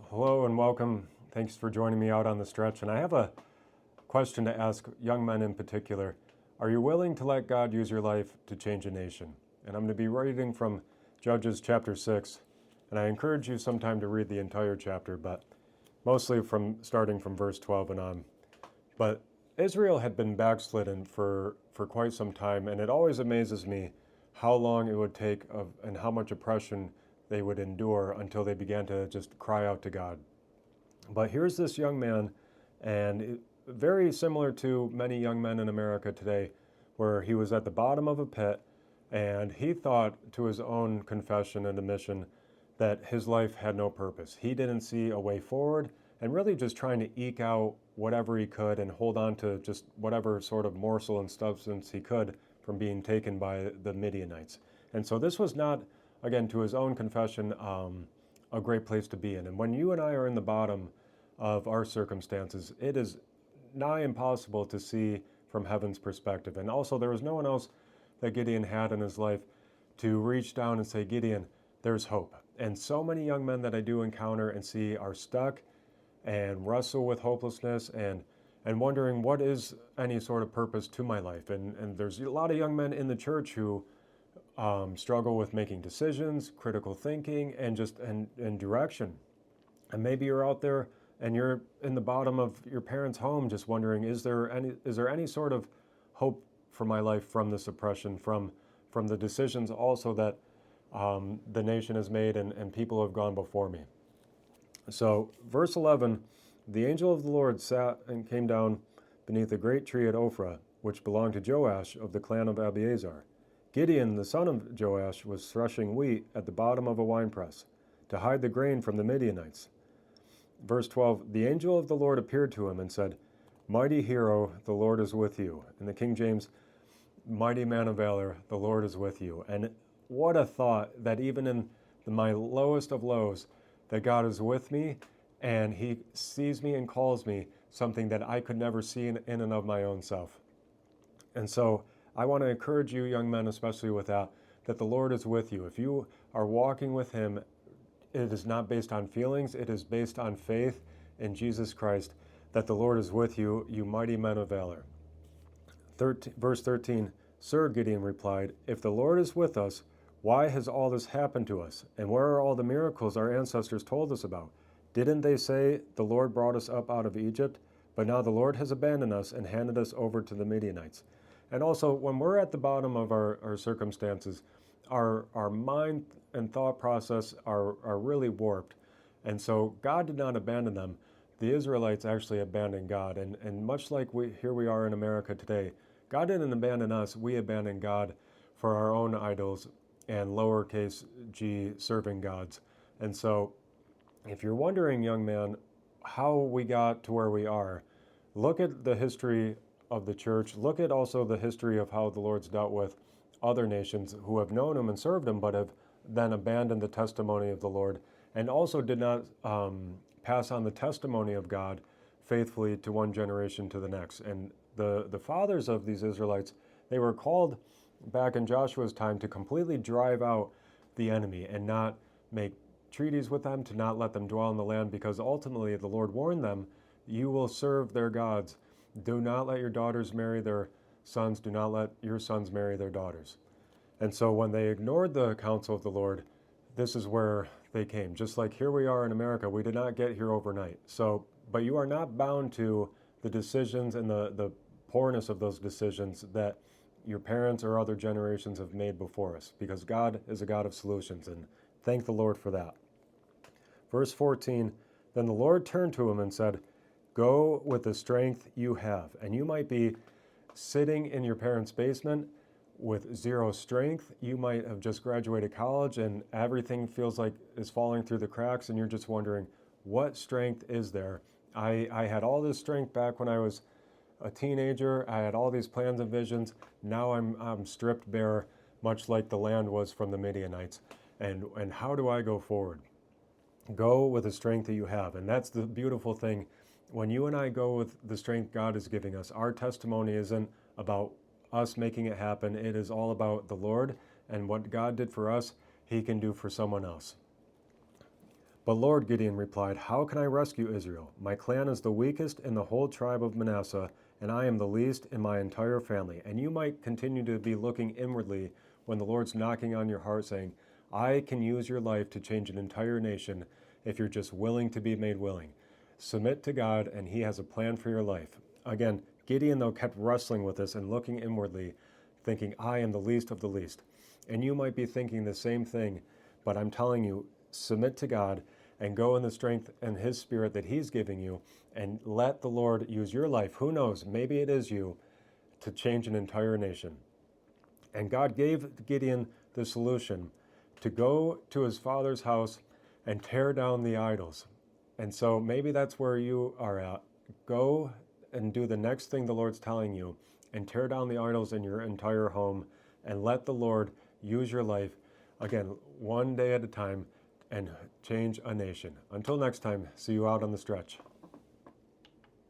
Hello and welcome. Thanks for joining me out on the stretch. And I have a question to ask young men in particular. Are you willing to let God use your life to change a nation? And I'm going to be reading from Judges chapter 6. And I encourage you sometime to read the entire chapter, but mostly starting from verse 12 and on. But Israel had been backslidden for quite some time, and it always amazes me how long it would take and how much oppression they would endure until they began to just cry out to God. But here's this young man, and very similar to many young men in America today, where he was at the bottom of a pit, and he thought to his own confession and admission that his life had no purpose. He didn't see a way forward, and really just trying to eke out whatever he could and hold on to just whatever sort of morsel and substance he could from being taken by the Midianites. And so this was not, again, to his own confession, a great place to be in. And when you and I are in the bottom of our circumstances, it is nigh impossible to see from heaven's perspective. And also, there was no one else that Gideon had in his life to reach down and say, Gideon, there's hope. And so many young men that I do encounter and see are stuck and wrestle with hopelessness and wondering what is any sort of purpose to my life. And there's a lot of young men in the church who struggle with making decisions, critical thinking, and direction. And maybe you're out there and you're in the bottom of your parents' home just wondering, is there any sort of hope for my life from this oppression, from the decisions also that the nation has made and people have gone before me. So verse 11, the angel of the Lord sat and came down beneath a great tree at Ophrah, which belonged to Joash of the clan of Abiezar. Gideon, the son of Joash, was threshing wheat at the bottom of a winepress to hide the grain from the Midianites. Verse 12, the angel of the Lord appeared to him and said, Mighty hero, the Lord is with you. In the King James, mighty man of valor, the Lord is with you. And what a thought that even in my lowest of lows, that God is with me and he sees me and calls me something that I could never see in and of my own self. And so I want to encourage you, young men, especially with that the Lord is with you. If you are walking with him, it is not based on feelings. It is based on faith in Jesus Christ, that the Lord is with you, you mighty men of valor. Verse 13, Sir, Gideon replied, if the Lord is with us, why has all this happened to us? And where are all the miracles our ancestors told us about? Didn't they say the Lord brought us up out of Egypt? But now the Lord has abandoned us and handed us over to the Midianites. And also, when we're at the bottom of our circumstances, our mind and thought process are really warped. And so God did not abandon them. The Israelites actually abandoned God. And much like here we are in America today, God didn't abandon us. We abandoned God for our own idols and lowercase g serving gods. And so if you're wondering, young man, how we got to where we are, look at the history of the church. Look at also the history of how the Lord's dealt with other nations who have known him and served him, but have then abandoned the testimony of the Lord and also did not pass on the testimony of God faithfully to one generation to the next. And the fathers of these Israelites, they were called back in Joshua's time to completely drive out the enemy and not make treaties with them, to not let them dwell in the land, because ultimately the Lord warned them, you will serve their gods. Do not let your daughters marry their sons. Do not let your sons marry their daughters. And so when they ignored the counsel of the Lord, this is where they came. Just like here we are in America, we did not get here overnight. So, but you are not bound to the decisions and the poorness of those decisions that your parents or other generations have made before us, because God is a God of solutions, and thank the Lord for that. Verse 14, then the Lord turned to him and said, go with the strength you have. And you might be sitting in your parents' basement with zero strength. You might have just graduated college and everything feels like is falling through the cracks, and you're just wondering, what strength is there? I had all this strength back when I was a teenager. I had all these plans and visions. Now I'm stripped bare, much like the land was from the Midianites. And how do I go forward? Go with the strength that you have. And that's the beautiful thing. When you and I go with the strength God is giving us, our testimony isn't about us making it happen. It is all about the Lord, and what God did for us, he can do for someone else. But Lord, Gideon replied, how can I rescue Israel? My clan is the weakest in the whole tribe of Manasseh, and I am the least in my entire family. And you might continue to be looking inwardly when the Lord's knocking on your heart saying, I can use your life to change an entire nation if you're just willing to be made willing. Submit to God, and He has a plan for your life. Again, Gideon, though, kept wrestling with this and looking inwardly, thinking, I am the least of the least. And you might be thinking the same thing, but I'm telling you, submit to God and go in the strength and His Spirit that He's giving you, and let the Lord use your life. Who knows? Maybe it is you to change an entire nation. And God gave Gideon the solution to go to his father's house and tear down the idols. And so maybe that's where you are at. Go and do the next thing the Lord's telling you and tear down the idols in your entire home and let the Lord use your life, again, one day at a time, and change a nation. Until next time, see you out on the stretch.